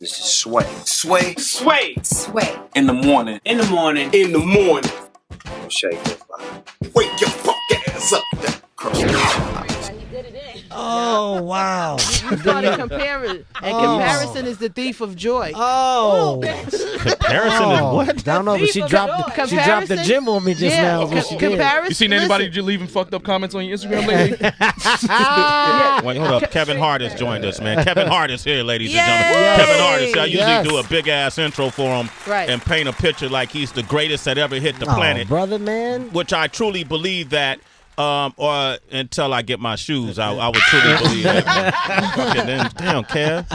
This is Sway. Sway. Sway. Sway. In the morning. In the morning. In the morning. Shake that fire. Wake your fuck ass up. Oh, wow. You started comparing. And comparison is the thief of joy. Oh. Comparison is what? I don't know, but she dropped the gym on me just now. Comparison. You seen anybody leaving fucked up comments on your Instagram lately? Wait, hold up. Kevin Hart has joined us, man. Kevin Hart is here, ladies and gentlemen. Yay! Kevin Hart is here. I usually do a big-ass intro for him and paint a picture like he's the greatest that ever hit the planet. Brother, man. Which I truly believe that. Or until I get my shoes, I would truly believe that. Damn, Kev.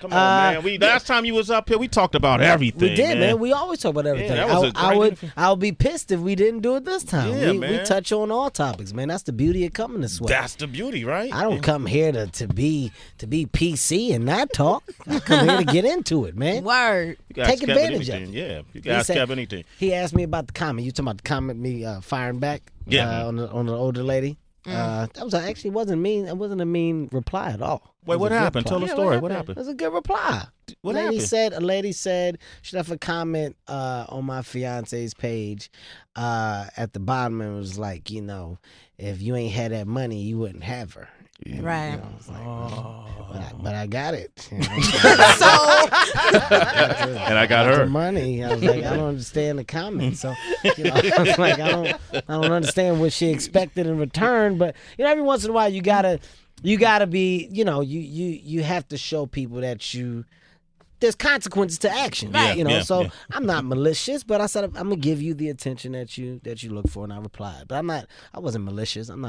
Come on, man. Last time you was up here, we talked about everything. We did, man. We always talk about everything. Yeah, that was I would be pissed if we didn't do it this time. Yeah, we touch on all topics, man. That's the beauty of coming this way. That's the beauty, right? I don't come here to be PC and not talk. I come here to get into it, man. Word. Take advantage of it. Yeah, you can ask Kev anything. He asked me about the comment. You talking about the comment me firing back? Yeah. On the older lady. That was actually wasn't mean. It wasn't a mean reply at all. Wait, what happened? Tell the story. What happened? It was a good reply. What A happened? lady said she left a comment on my fiance's page at the bottom and was like, if you ain't had that money, you wouldn't have her. Right. I was like, but I got it. So. And I got her. The money. I was like, I don't understand the comment. So, I was like, I don't understand what she expected in return. But every once in a while, you gotta be, you have to show people that there's consequences to action. Right. So I'm not malicious, but I said I'm gonna give you the attention that you look for, and I replied. But I wasn't malicious. I'm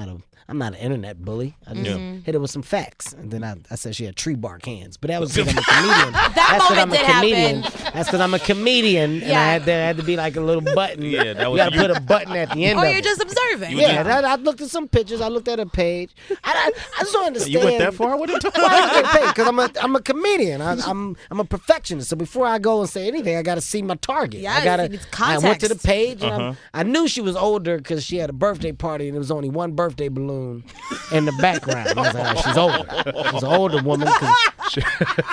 not an internet bully. I just hit her with some facts, and then I said she had tree bark hands. But that was because I'm a comedian. That moment did happen. That's because I'm a comedian, and I had to be like a little button. Yeah, that was. You gotta put a button at the end. Or of you're it. just observing. I looked at some pictures. I looked at a page. I just don't understand. You went that far? What are you talking about? Because I'm a comedian. I'm a perfectionist. So before I go and say anything, I got to see my target. Yes, I went to the page and I knew she was older because she had a birthday party and there was only one birthday balloon in the background. I was like, she's older. She's an older woman.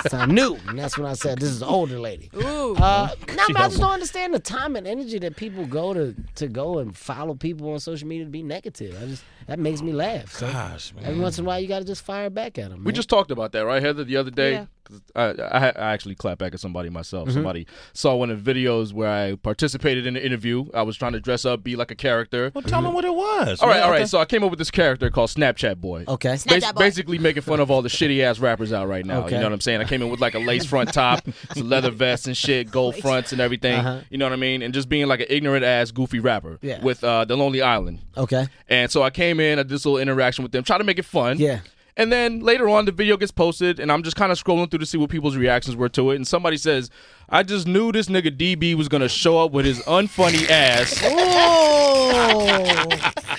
So I knew, and that's when I said, this is an older lady. Ooh. I just don't understand the time and energy that people go to go and follow people on social media to be negative. That makes me laugh. So Gosh, man. every once in a while, you got to just fire back at them. We just talked about that, right, Heather, the other day? Yeah. I actually clapped back at somebody myself. Somebody saw one of the videos where I participated in the interview. I was trying to dress up, be like a character. Well, tell them what it was. All right. So I came up with this character called Snapchat Boy. Okay. Snapchat Boy. Basically making fun of all the shitty ass rappers out right now. Okay. You know what I'm saying? I came in with like a lace front top, some leather vests and shit, gold fronts and everything. You know what I mean? And just being like an ignorant ass goofy rapper with The Lonely Island. Okay. And so I came in, I did this little interaction with them, try to make it fun. Yeah. And then later on, the video gets posted, and I'm just kind of scrolling through to see what people's reactions were to it. And somebody says, I just knew this nigga DB was going to show up with his unfunny ass,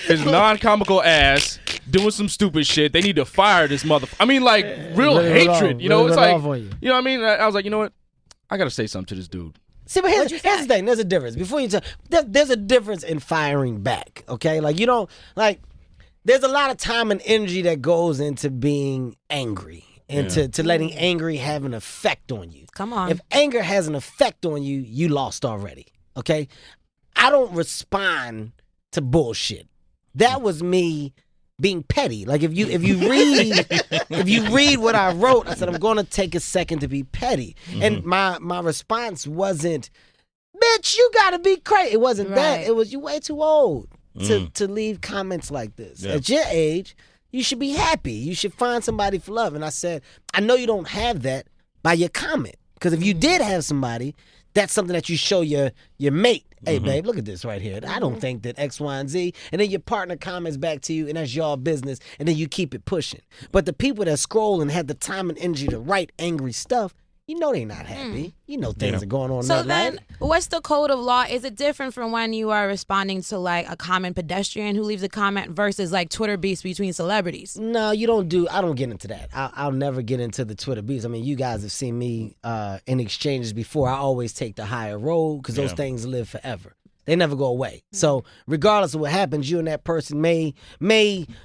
his non-comical ass, doing some stupid shit. They need to fire this motherfucker. I mean, like, real hatred. It's like, you know what I mean? I was like, you know what? I got to say something to this dude. See, but here's the thing. There's a difference. Before you tell, there's a difference in firing back, okay? Like, you don't, like, there's a lot of time and energy that goes into being angry and to letting angry have an effect on you. Come on. If anger has an effect on you, you lost already, okay? I don't respond to bullshit. That was me being petty. Like if you read what I wrote, I said I'm going to take a second to be petty. And my response wasn't, bitch, you got to be crazy. It wasn't that. It was, you way too old to leave comments like this. At your age, you should be happy. You should find somebody for love. And I said, I know you don't have that by your comment. Because if you did have somebody, that's something that you show your mate. Hey, babe, look at this right here. I don't think that X, Y, and Z. And then your partner comments back to you, and that's your business, and then you keep it pushing. But the people that scroll and have the time and energy to write angry stuff, you know they're not happy. You know things are going on. So then, what's the code of law? Is it different from when you are responding to like a common pedestrian who leaves a comment versus like Twitter beefs between celebrities? No, I don't get into that. I'll never get into the Twitter beefs. I mean, you guys have seen me in exchanges before. I always take the higher road because those things live forever. They never go away. So regardless of what happens, you and that person may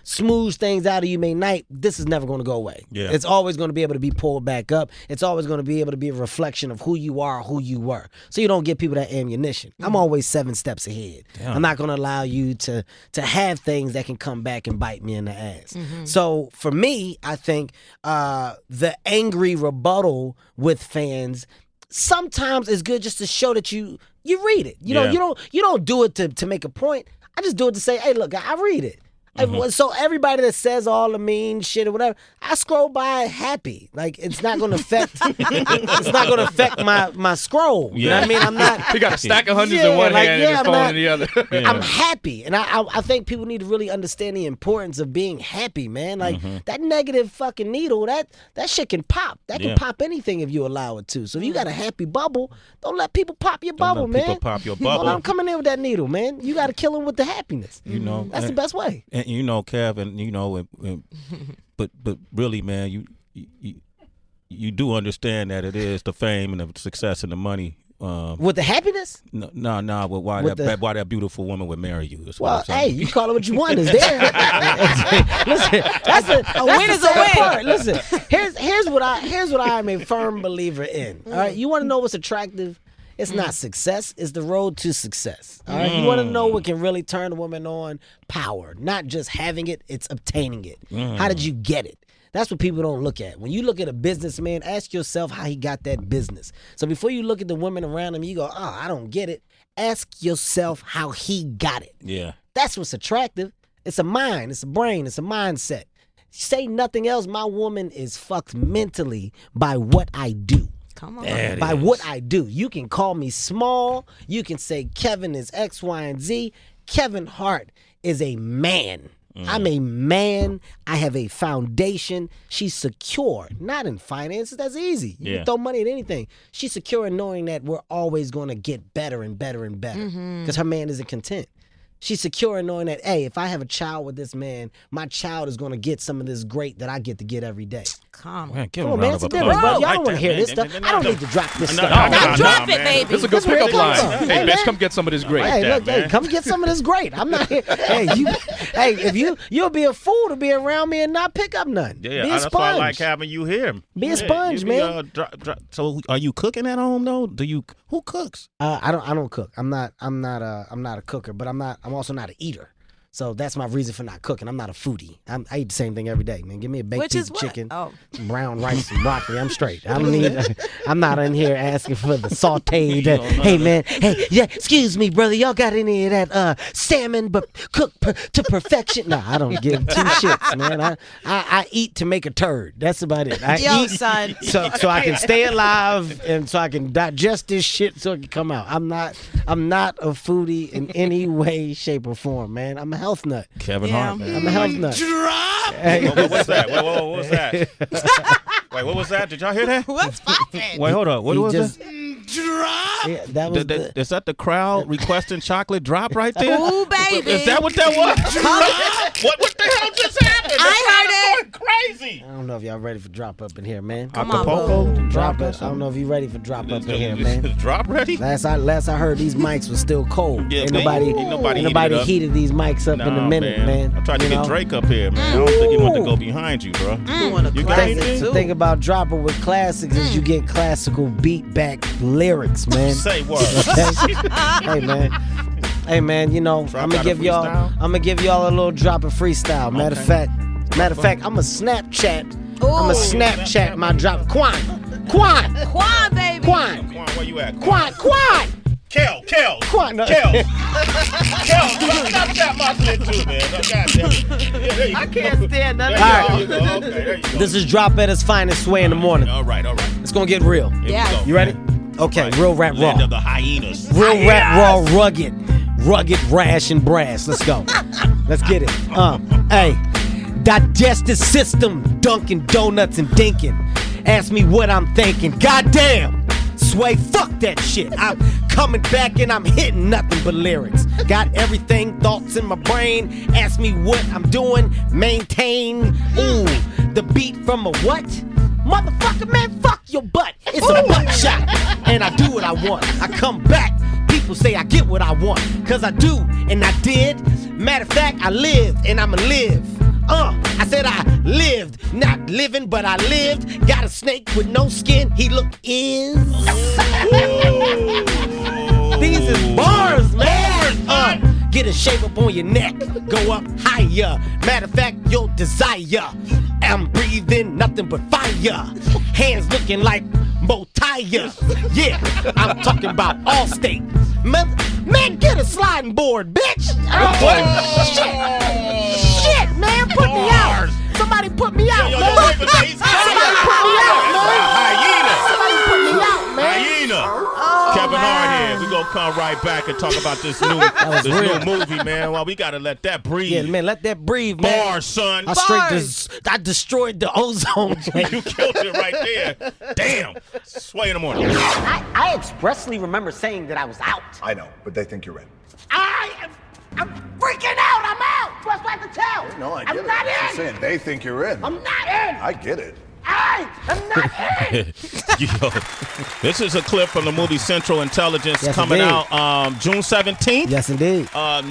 smooth things out of you, may not. This is never going to go away. Yeah. It's always going to be able to be pulled back up. It's always going to be able to be a reflection of who you are, who you were. So you don't give people that ammunition. I'm always 7 steps ahead. Damn. I'm not going to allow you to have things that can come back and bite me in the ass. So for me, I think the angry rebuttal with fans sometimes is good just to show that you read it. You know, you don't do it to make a point. I just do it to say, hey, look, I read it. So everybody that says all the mean shit or whatever, I scroll by happy. Like it's not going to affect. It's not going to affect my scroll. You know what I mean? I'm not. He got a stack of hundreds in one hand and his phone in the other. I'm happy, and I think people need to really understand the importance of being happy, man. Like that negative fucking needle, that shit can pop. That can pop anything if you allow it to. So if you got a happy bubble, don't let people pop your bubble, man. People pop your bubble. I'm coming in with that needle, man. You got to kill them with the happiness. You know, that's the best way. And you know, Kevin, you know, but really, man, you do understand that it is the fame and the success and the money. With the happiness? No, but why that beautiful woman would marry you? Is what Well, I'm saying. hey, you call it what you want. Is there? Listen, that's a win is a win. Listen, here's what I am a firm believer in. All right, you want to know what's attractive? It's not success. It's the road to success. All right, you want to know what can really turn a woman on? Power, not just having it. It's obtaining it. How did you get it? That's what people don't look at. When you look at a businessman, ask yourself how he got that business. So before you look at the women around him, you go, oh, I don't get it. Ask yourself how he got it. Yeah. That's what's attractive. It's a mind. It's a brain. It's a mindset. Say nothing else. My woman is fucked mentally by what I do. Come on. By what I do. You can call me small. You can say Kevin is X, Y, and Z. Kevin Hart is a man. I'm a man. I have a foundation. She's secure. Not in finances. That's easy. You can throw money at anything. She's secure in knowing that we're always going to get better and better and better because her man isn't content. She's secure in knowing that, hey, if I have a child with this man, my child is going to get some of this great that I get to get every day. Come Man, give Come him on, a man. round It's of a difference, applause. bro. Y'all Like don't want to that, hear man. this stuff. I don't need to drop this stuff. Now drop it, baby. This is a good pickup line. Hey, Hey, bitch, man. come get some of this great. Hey, that, look, hey, man. come get some of this great. I'm not here. Hey, if you'll be a fool to be around me and not pick up nothing. Yeah, be a that's sponge. why I like having you here. Be a sponge, man. So, are you cooking at home though? Who cooks? I don't cook. I'm not a cooker, but I'm also not an eater. So that's my reason for not cooking. I'm not a foodie. I eat the same thing every day, man. Give me a baked piece of chicken, brown rice, and broccoli. I'm straight. I'm not in here asking for the sauteed. Hey, man. Hey, yeah. Excuse me, brother. Y'all got any of that salmon, but cooked to perfection? No, I don't give two shits, man. I eat to make a turd. That's about it. I eat son. so I can stay alive and so I can digest this shit so it can come out. I'm not a foodie in any way, shape, or form, man. I'm a health nut. Kevin Hart, man. I'm a health nut. What was that? What was that? Wait, what was that? Did y'all hear that? What's poppin'? Wait, hold up. What was that? Yeah, that was Is that the crowd requesting chocolate drop right there? Ooh, baby. Is that what that was? What the hell just happened? I heard it. Crazy. I don't know if y'all ready for drop up in here, man. Come on, Acapulco? Drop it. I don't know if you ready for drop up in here, man. Drop ready? Last I heard, these mics were still cold. Yeah, ain't man. nobody Ain't nobody heated these mics up in a minute, man. I tried to You get know? Drake up here, man. I don't think he wanted to go behind you, bro. You got anything? The thing about dropping with classics is you get classical beat back lyrics, man. Say what? Okay? Hey man, you know, Drop I'm gonna out a give y'all a little drop of freestyle. Matter of fact, I'm a Snapchat my drop. Quan, baby. Quan, where you at? Quan. Kel. Quan. Kel, stop that muscle too, man. Goddamn. I can't stand none of All y'all. right. There you go. Okay, there you go. This is Drop at its finest, Sway in the morning. All right. It's gonna get real. Here we Yeah. go. You ready? Okay, Right. real rap Land raw. of the hyenas. Real rap raw, rugged, rash, and brass. Let's go. Let's get it. Hey, digestive system, Dunkin' Donuts and Dinkin'. Ask me what I'm thinking. Goddamn, Sway, fuck that shit. I'm coming back and I'm hitting nothing but lyrics. Got everything, thoughts in my brain. Ask me what I'm doing. Maintain. Ooh, the beat from a what? Motherfucker, man, fuck your butt. It's a butt shot, and I do what I want. I come back. Peep people say I get what I want, cause I do, and I did. Matter of fact, I lived, and I'ma live. I said I lived, not living, but I lived. Got a snake with no skin, he look is. These is bars, man. Get a shape up on your neck, go up higher. Matter of fact, your desire. I'm breathing nothing but fire. Hands looking like bow tires. Yeah, I'm talking about Allstate. Man, get a sliding board, bitch. Shit, man, put me out. Somebody put me out, man. Somebody put me out, man. Somebody put me out, man. Hyena. Kevin Hart here. We gonna come right back and talk about this new movie, man. Well, we gotta let that breathe. Yeah, man, let that breathe, man. Bars, son. I destroyed the ozone. You killed it right there. Damn. Sway in the morning. I expressly remember saying that I was out. I know, but they think you're in. I'm freaking out. I'm out. What's like to tell? No, I get I'm it. not I'm in. saying they think you're in. I'm not in. I get it. I am not in. Yo, this is a clip from the movie Central Intelligence coming indeed. out June 17th. Yes, indeed.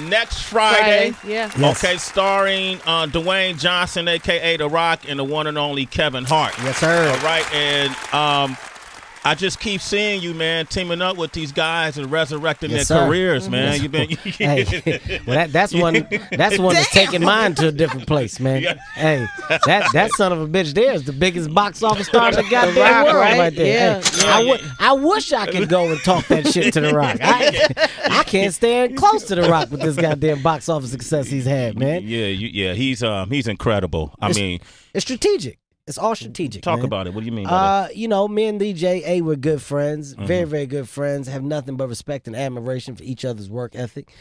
Next Friday. Yeah. Yes. Okay, starring Dwayne Johnson, a.k.a. The Rock, and the one and only Kevin Hart. Yes, sir. All right, and I just keep seeing you, man, teaming up with these guys and resurrecting Yes, their sir. careers, man. Yes. You've been Hey, well, that's one that's taking mine to a different place, man. Yeah. Hey, that son of a bitch there is the biggest box office star in the goddamn Rock, world right? right there. Yeah, Hey, I wish I could go and talk that shit to The Rock. I can't stand close to The Rock with this goddamn box office success he's had, man. Yeah, he's incredible. I mean, It's strategic. It's all strategic. talk man. about it. What do you mean by that? Me and DJ, we're good friends, very, very good friends, have nothing but respect and admiration for each other's work ethic.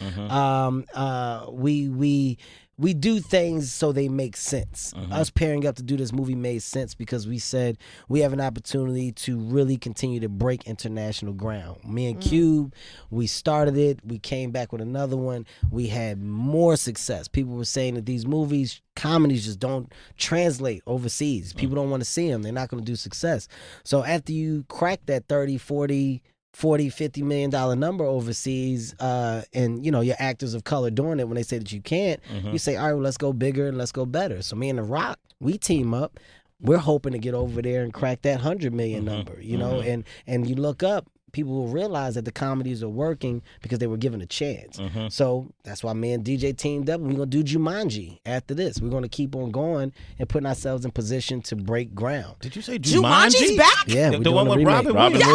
We do things so they make sense. Us pairing up to do this movie made sense because we said we have an opportunity to really continue to break international ground. Me and Cube, we started it. We came back with another one. We had more success. People were saying that these movies, comedies just don't translate overseas. People don't want to see them. They're not going to do success. So after you crack that 30, 40, $50 million number overseas, and your actors of color doing it when they say that you can't, you say, all right, well, let's go bigger and let's go better. So me and The Rock, we team up. We're hoping to get over there and crack that 100 million number, and you look up, people will realize that the comedies are working because they were given a chance. So that's why me and DJ teamed up, and we're going to do Jumanji after this. We're going to keep on going and putting ourselves in position to break ground. Did you say Jumanji's back? Yeah, we're the doing one a with remake. Robin Yes!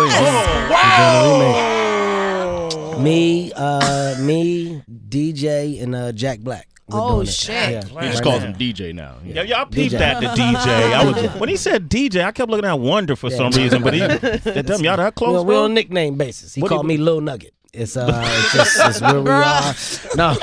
Williams? Me, DJ, and Jack Black. We're Oh, doing it. shit. Yeah, He right just calls now. him DJ now. Yeah, y'all peeped DJ. that, the DJ. When he said DJ, I kept looking at Wonder for some reason, but y'all that close, We're bro? on nickname basis. He What do called you- me Lil Nugget. It's where we are. No,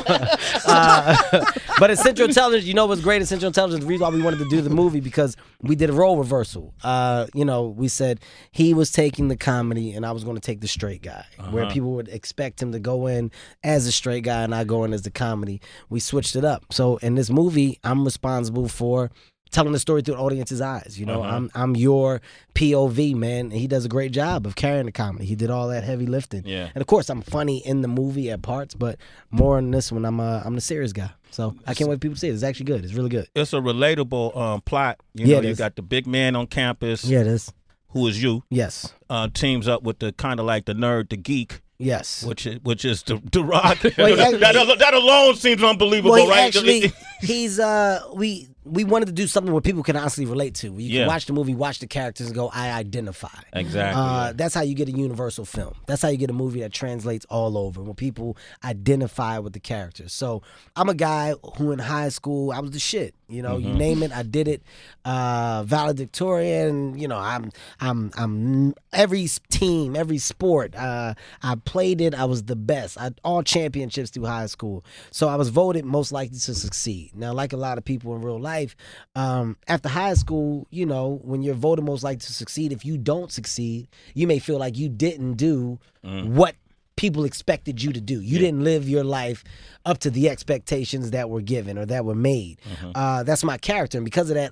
but at Central Intelligence, what's great at Central Intelligence? The reason why we wanted to do the movie because we did a role reversal. We said he was taking the comedy and I was going to take the straight guy, where people would expect him to go in as a straight guy and I go in as the comedy. We switched it up. So in this movie, I'm responsible for telling the story through the audience's eyes. I'm your POV, man. And he does a great job of carrying the comedy. He did all that heavy lifting. Yeah. And of course, I'm funny in the movie at parts, but more in this one, I'm the serious guy. So I can't wait for people to see it. It's actually good. It's really good. It's a relatable plot. Yeah, You it is. got the big man on campus, Yeah, it is. who is you, Yes. teams up with the kind of like the nerd, the geek, Yes. which is the Rock. Well, that alone seems unbelievable, Well, right? actually, he's we wanted to do something where people can honestly relate to. You can watch the movie, watch the characters, and go, I identify. Exactly. That's how you get a universal film. That's how you get a movie that translates all over, when people identify with the characters. So I'm a guy who in high school, I was the shit. You name it, I did it. Valedictorian. I'm every team, every sport. I played it. I was the best. All championships through high school. So I was voted most likely to succeed. Now, like a lot of people in real life, after high school, when you're voted most likely to succeed, if you don't succeed, you may feel like you didn't do what people expected you to do. You didn't live your life up to the expectations that were given or that were made. That's my character, and because of that,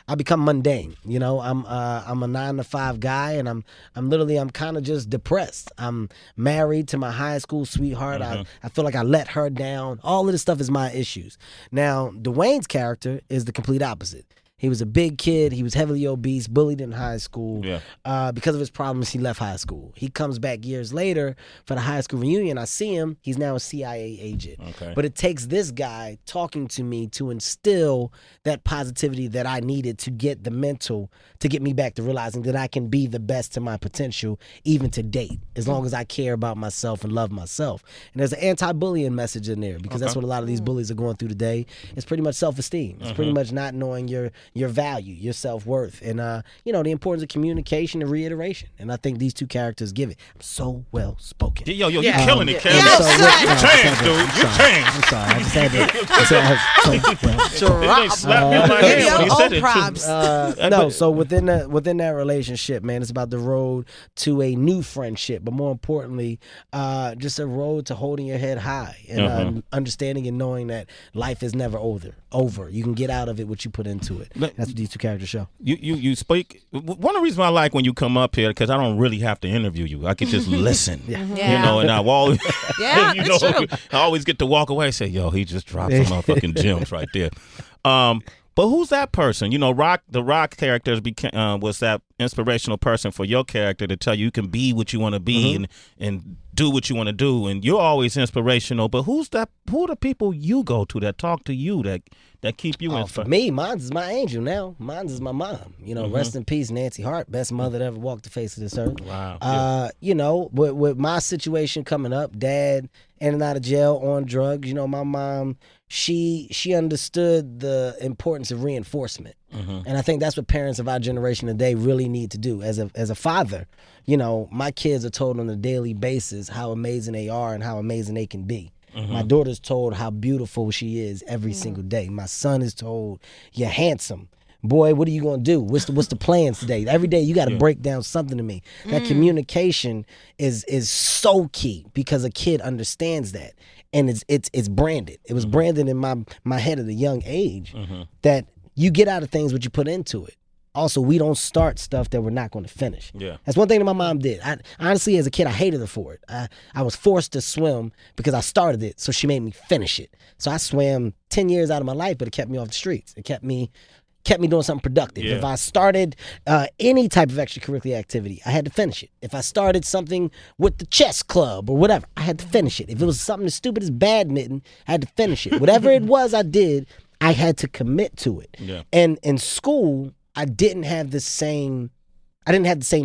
I become mundane. You know, I'm a 9-to-5 guy, and I'm kind of just depressed. I'm married to my high school sweetheart. I feel like I let her down. All of this stuff is my issues. Now, Dwayne's character is the complete opposite. He was a big kid. He was heavily obese, bullied in high school. Because of his problems, he left high school. He comes back years later for the high school reunion. I see him. He's now a CIA agent. But it takes this guy talking to me to instill that positivity that I needed to get the mental, to get me back to realizing that I can be the best to my potential, even to date, as long as I care about myself and love myself. And there's an anti-bullying message in there, because that's what a lot of these bullies are going through today. It's pretty much self-esteem. It's pretty much not knowing your value, your self-worth, and the importance of communication and reiteration. And I think these two characters give it. I'm so well spoken. Yo, you're killing it, Kevin. You changed, dude. You changed. I'm sorry. I just had to. Slap me on my hand when he said it. Props. So within that relationship, man, it's about the road to a new friendship, but more importantly, just a road to holding your head high and understanding and knowing that life is never over. You can get out of it what you put into it. That's what these two characters show. You speak. One of the reasons I like when you come up here, because I don't really have to interview you. I can just listen. You know, and I always, I always get to walk away and say, yo, he just dropped some motherfucking gems right there. But who's that person? You know, the Rock character was that inspirational person for your character to tell you can be what you want to be and do what you want to do. And you're always inspirational. But who are the people you go to that talk to you that keep you inspired? For me, mine's is my angel now. Mine's is my mom. You know, rest in peace, Nancy Hart, best mother that ever walked the face of this earth. Wow. You know, with my situation coming up, dad in and out of jail on drugs, you know, my mom, she understood the importance of reinforcement. And I think that's what parents of our generation today really need to do. As a father, you know, my kids are told on a daily basis how amazing they are and how amazing they can be. My daughter's told how beautiful she is every single day. My son is told, you're handsome. Boy, what are you going to do? What's the plans today? Every day you got to break down something to me. That communication is so key, because a kid understands that. And it's branded. It was branded in my head at a young age that you get out of things what you put into it. Also, we don't start stuff that we're not going to finish. That's one thing that my mom did. Honestly, as a kid, I hated her for it. I was forced to swim because I started it, so she made me finish it. So I swam 10 years out of my life, but it kept me off the streets. It kept me doing something productive. If I started any type of extracurricular activity, I had to finish it. If I started something with the chess club or whatever, I had to finish it. If it was something as stupid as badminton, I had to finish it. Whatever it was I did, I had to commit to it. And in school, I didn't have the same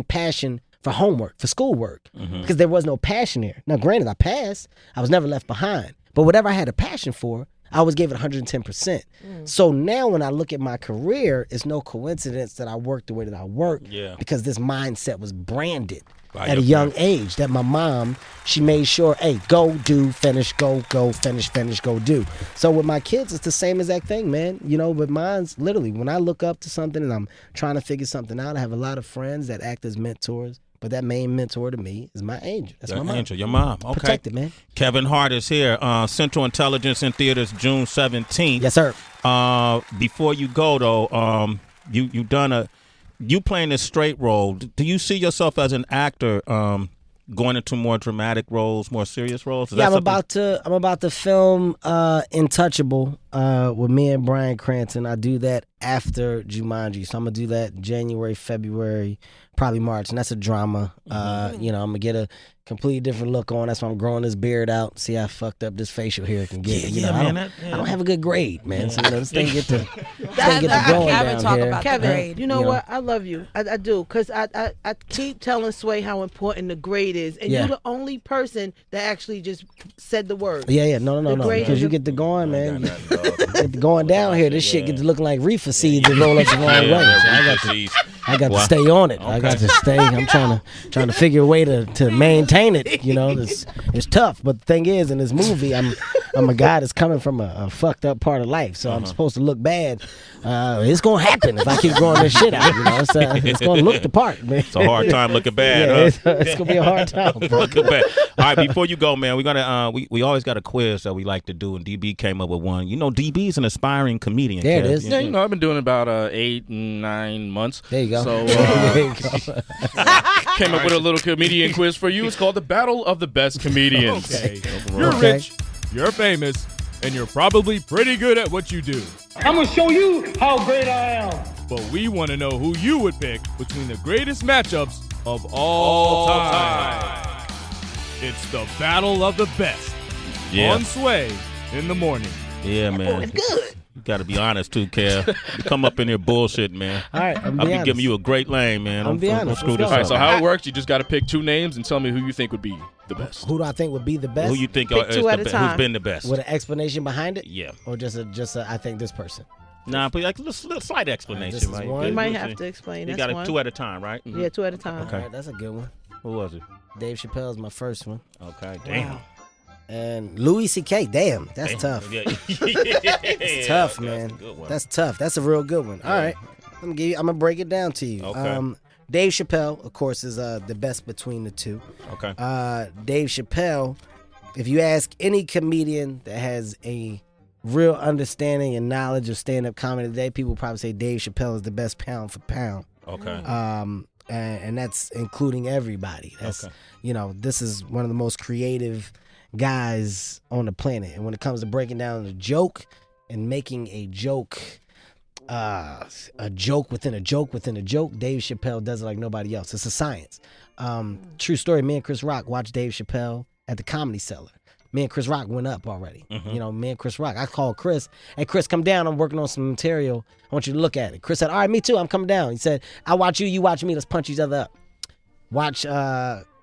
passion for homework, for schoolwork, because there was no passion there. Now, granted, I passed. I was never left behind. But whatever I had a passion for, I always gave it 110%. So now when I look at my career, it's no coincidence that I worked the way that I worked, because this mindset was branded at a young age, that my mom, she made sure, hey, go, do, finish, go, finish, go, do. So with my kids, it's the same exact thing, man. You know, but mine's literally, when I look up to something and I'm trying to figure something out, I have a lot of friends that act as mentors. But that main mentor to me is my angel. That's my mom. Angel, your mom. Okay. Protect it, man. Kevin Hart is here. Central Intelligence in theaters June 17th. Yes, sir. Before you go, though, you playing a straight role. Do you see yourself as an actor going into more dramatic roles, more serious roles? I'm about to film Intouchable with me and Bryan Cranston. I do that after Jumanji, so I'm gonna do that January, February, probably March, and that's a drama. You know, I'm gonna get a completely different look on. That's why I'm growing this beard out. See how fucked up this facial hair can get. I don't have a good grade, man. So this thing get to growing down here. Kevin, you know what? I love you. I do, because I keep telling Sway how important the grade is, and you're the only person that actually just said the word. No, because you get to going, man. Get to going down here. This shit get to looking like reefer seeds and roll up the wrong way. So I got to stay on it. I got to stay. I'm trying to figure a way to maintain it. You know, it's tough. But the thing is, in this movie, I'm I'm a guy that's coming from a fucked up part of life, so I'm supposed to look bad. It's gonna happen if I keep growing this shit out. You know, it's gonna look the part, man. It's a hard time looking bad, huh? It's gonna be a hard time. Looking bad. All right, before you go, man, we gotta we always got a quiz that we like to do, and DB came up with one. You know, DB's an aspiring comedian. There it Kev. is. Yeah, you know, I've been doing it about 8 and 9 months. There you go. So There you go. came up with a little comedian quiz for you. It's called the Battle of the Best Comedians. Okay. You're Okay. rich, you're famous, and you're probably pretty good at what you do. I'm gonna show you how great I am. But we want to know who you would pick between the greatest matchups of all time. It's the Battle of the Best. Yeah. On Sway in the morning. Yeah, man. Good. You got to be honest too, Kev. You come up in here bullshit, man. All right, I'm I'll be honest. giving you a great lane, man. I'm be honest. Don't screw Let's this go. All right, up. so how it works, you just got to pick 2 names and tell me who you think would be the best. Who do I think would be the best? Who you think Pick is two at a who's time. been the best? With an explanation behind it? Yeah. Or just a I think this person. Nah, but like a little slight explanation, this is right? one. Good, You might we'll have see. to explain. You That's got one. it 2 at a time, right? Yeah, 2 at a time. All right, that's a good one. Who was it? Dave Chappelle's my first one. Okay, damn. And Louis C.K. Damn, that's tough. Yeah. It's tough, man. That's a good one. That's tough. That's a real good one. All right, I'm gonna break it down to you. Okay. Dave Chappelle, of course, is the best between the two. Okay. Dave Chappelle, if you ask any comedian that has a real understanding and knowledge of stand-up comedy today, people will probably say Dave Chappelle is the best pound for pound. Okay. And that's including everybody. That's Okay. this is one of the most creative guys on the planet. And when it comes to breaking down a joke and making a joke within a joke within a joke, Dave Chappelle does it like nobody else. It's a science. True story, me and Chris Rock watched Dave Chappelle at the Comedy Cellar. Me and Chris Rock went up already. Me and Chris Rock. I called Chris. Hey, Chris, come down. I'm working on some material. I want you to look at it. Chris said, all right, me too. I'm coming down. He said, I watch you. You watch me. Let's punch each other up.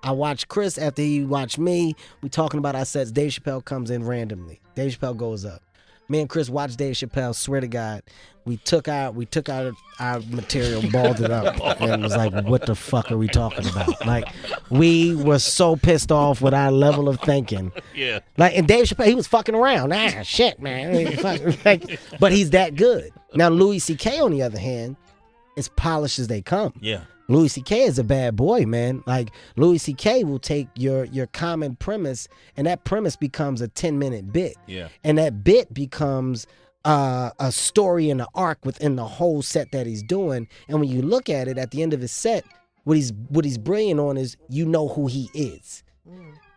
I watch Chris after he watched me. We talking about our sets. Dave Chappelle comes in randomly. Dave Chappelle goes up. Me and Chris watched Dave Chappelle. Swear to God, we took our material, balled it up, and was like, "What the fuck are we talking about?" Like, we were so pissed off with our level of thinking. Yeah. Like, and Dave Chappelle, he was fucking around. Shit, man. But he's that good. Now, Louis C.K. on the other hand, as polished as they come. Yeah. Louis C.K. is a bad boy, man. Like, Louis C.K. will take your common premise, and that premise becomes a 10-minute bit. Yeah. And that bit becomes a story and an arc within the whole set that he's doing. And when you look at it at the end of his set, what he's brilliant on is you know who he is.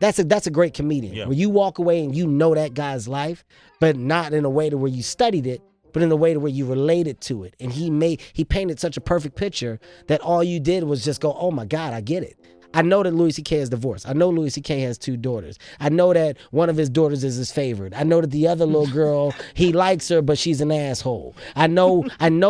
That's a great comedian. Yeah. Where you walk away and you know that guy's life, but not in a way to where you studied it, but in a way to where you related to it. And he painted such a perfect picture that all you did was just go, oh my God, I get it. I know that Louis C.K. is divorced. I know Louis C.K. has 2 daughters. I know that one of his daughters is his favorite. I know that the other little girl, he likes her, but she's an asshole. I know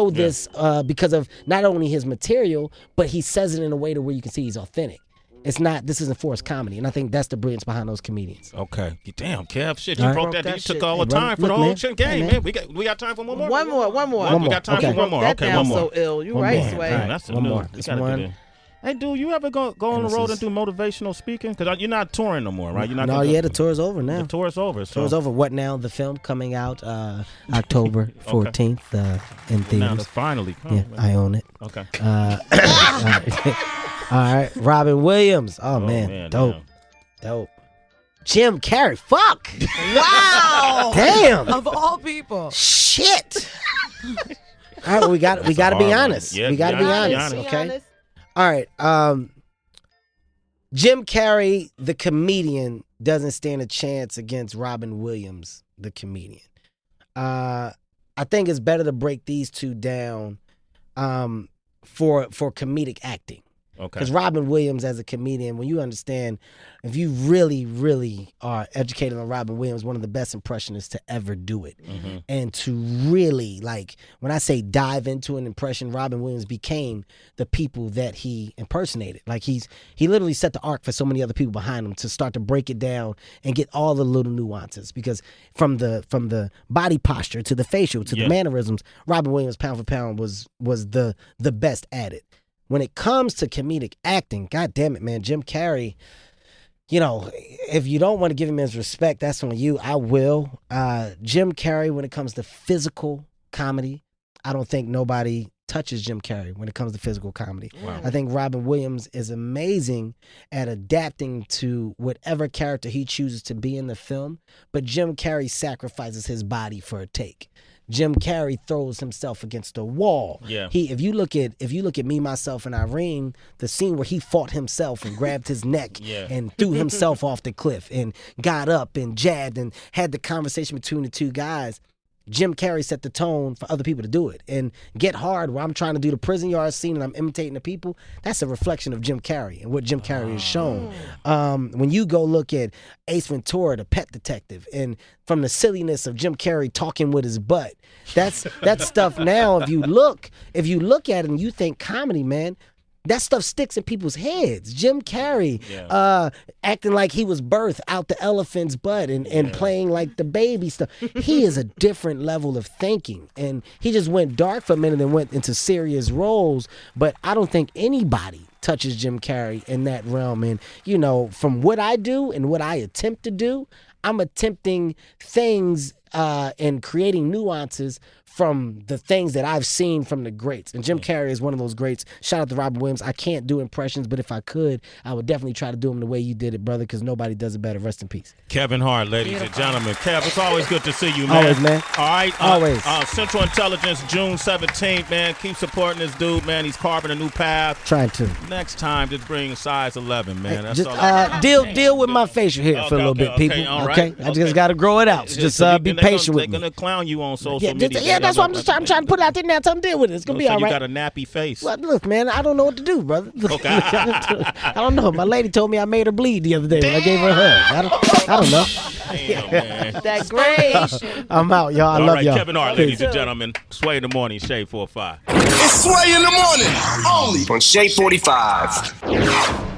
this because of not only his material, but he says it in a way to where you can see he's authentic. This isn't forced comedy, and I think that's the brilliance behind those comedians. Okay. Damn, Kev, shit, you All right. broke that. You took all the Hey, time for look, the whole man. shit Hey, game, man. man. We got time for one more? One more. We got time Okay. for one more. That Okay, sounds one more. so ill. You One right, more. Sway. All right. That's One new. more. You This gotta one. get in. Hey, dude, you ever go on the this road is- and do motivational speaking? Because you're not touring no more, right? You're not. No, gonna- yeah, the tour's over now. The tour's over. So Tour's over. What now? The film coming out October 14th in now theaters. it's finally. Yeah, I own it. Okay. All right, Robin Williams. Oh, man, dope, damn. dope. Jim Carrey. Fuck. Wow. Damn. Of all people. Shit. All right, well, we got to be hard one. honest. Yeah, we got to be honest. Be Okay. honest. All right. Jim Carrey, the comedian, doesn't stand a chance against Robin Williams, the comedian. I think it's better to break these two down for comedic acting. Okay. Because Robin Williams, as a comedian, when you understand, if you really, really are educated on Robin Williams, one of the best impressionists to ever do it. Mm-hmm. And to really, like, when I say dive into an impression, Robin Williams became the people that he impersonated. Like, he literally set the arc for so many other people behind him to start to break it down and get all the little nuances. Because from the body posture to the facial to the mannerisms, Robin Williams, pound for pound, was the best at it. When it comes to comedic acting, God damn it, man, Jim Carrey, you know, if you don't want to give him his respect, that's on you. I will. Jim Carrey, when it comes to physical comedy, I don't think nobody touches Jim Carrey when it comes to physical comedy. Wow. I think Robin Williams is amazing at adapting to whatever character he chooses to be in the film, but Jim Carrey sacrifices his body for a take. Jim Carrey throws himself against a wall. Yeah. If you look at Me, Myself, and Irene, the scene where he fought himself and grabbed his neck and threw himself off the cliff and got up and jabbed and had the conversation between the two guys. Jim Carrey set the tone for other people to do it. And Get Hard, where I'm trying to do the prison yard scene and I'm imitating the people, that's a reflection of Jim Carrey and what Jim Carrey has shown. When you go look at Ace Ventura, the pet detective, and from the silliness of Jim Carrey talking with his butt, that's stuff now, if you look at it and you think comedy, man, that stuff sticks in people's heads. Jim Carrey acting like he was birthed out the elephant's butt and playing like the baby stuff. He is a different level of thinking. And he just went dark for a minute and went into serious roles. But I don't think anybody touches Jim Carrey in that realm. And, you know, from what I do and what I attempt to do, I'm attempting things and creating nuances from the things that I've seen from the greats. And Jim Carrey is one of those greats. Shout out to Robin Williams. I can't do impressions, but if I could, I would definitely try to do them the way you did it, brother, because nobody does it better. Rest in peace. Kevin Hart, ladies and gentlemen. Kev, it's always good to see you, man. Always, man. All right. Always. Central Intelligence, June 17th, man. Keep supporting this dude, man. He's carving a new path. Trying to. Next time, just bring a size 11, man. That's Just all. deal with my facial hair for a little bit, people. All Okay? right. I just got to grow it out. So just be patient with me. They're going to clown you on social media. Yeah, that's what I'm trying to put it out there now. Tell them deal with it. It's going to be all right. You got a nappy face. Well, look, man, I don't know what to do, brother. Okay. I don't know. My lady told me I made her bleed the other day when I gave her a hug. I don't know. Damn, man. That great. I'm out, y'all. I love y'all. Kevin Hart, ladies and gentlemen. Sway in the morning, Shade 4-5. It's Sway in the morning, only on Shade 45.